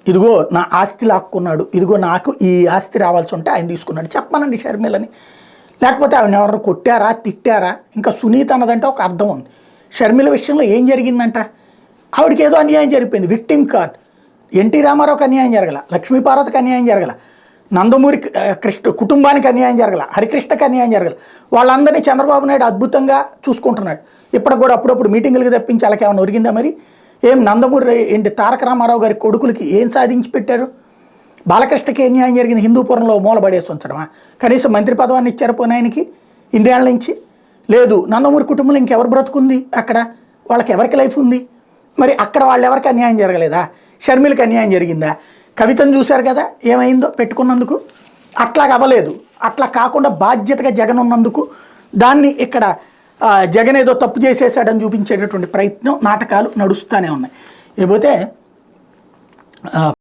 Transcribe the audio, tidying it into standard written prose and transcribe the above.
ఇదిగో నా ఆస్తి లాక్కున్నాడు, ఇదిగో నాకు ఈ ఆస్తి రావాల్సి ఉంటే ఆయన తీసుకున్నాడు చెప్పమనండి షర్మిలని. లేకపోతే ఆవిడ ఎవరు కొట్టారా, తిట్టారా? ఇంకా సునీత అన్నదంటే ఒక అర్థం ఉంది. షర్మిల విషయంలో ఏం జరిగిందంట? ఆవిడకి ఏదో అన్యాయం జరిగిపోయింది, విక్టిమ్ కార్డ్. ఎన్టీ రామారావుకి అన్యాయం జరగల, లక్ష్మీపార్వతికి అన్యాయం జరగల, నందమూరి కృష్ణ కుటుంబానికి అన్యాయం జరగల, హరికృష్ణకి అన్యాయం జరగల. వాళ్ళందరినీ చంద్రబాబు నాయుడు అద్భుతంగా చూసుకుంటున్నాడు. ఇప్పటికి కూడా అప్పుడప్పుడు మీటింగులకి తప్పించి వాళ్ళకి ఏమైనా ఒరిగిందా మరి? ఏం నందమూరి ఏంటి తారక రామారావు గారి కొడుకులకి ఏం సాధించి పెట్టారు? బాలకృష్ణకి ఏం న్యాయం జరిగింది? హిందూపురంలో మూలబడేసి ఉంచడమా? కనీసం మంత్రి పదవాన్ని ఇచ్చారు పోనీ ఆయనకి ఇండియాల నుంచి? లేదు. నందమూరి కుటుంబంలో ఇంకెవరు బ్రతుకుంది అక్కడ? వాళ్ళకి ఎవరికి లైఫ్ ఉంది? మరి అక్కడ వాళ్ళు ఎవరికి అన్యాయం జరగలేదా? షర్మిలకి అన్యాయం జరిగిందా? కవితను చూశారు కదా ఏమైందో పెట్టుకున్నందుకు. అట్లాగ అవ్వలేదు. అట్లా కాకుండా బాధ్యతగా జగన్ ఉన్నందుకు దాన్ని ఇక్కడ జగన్ ఏదో తప్పు చేసేసాడని చూపించేటటువంటి ప్రయత్నం, నాటకాలు నడుస్తూనే ఉన్నాయి. లేకపోతే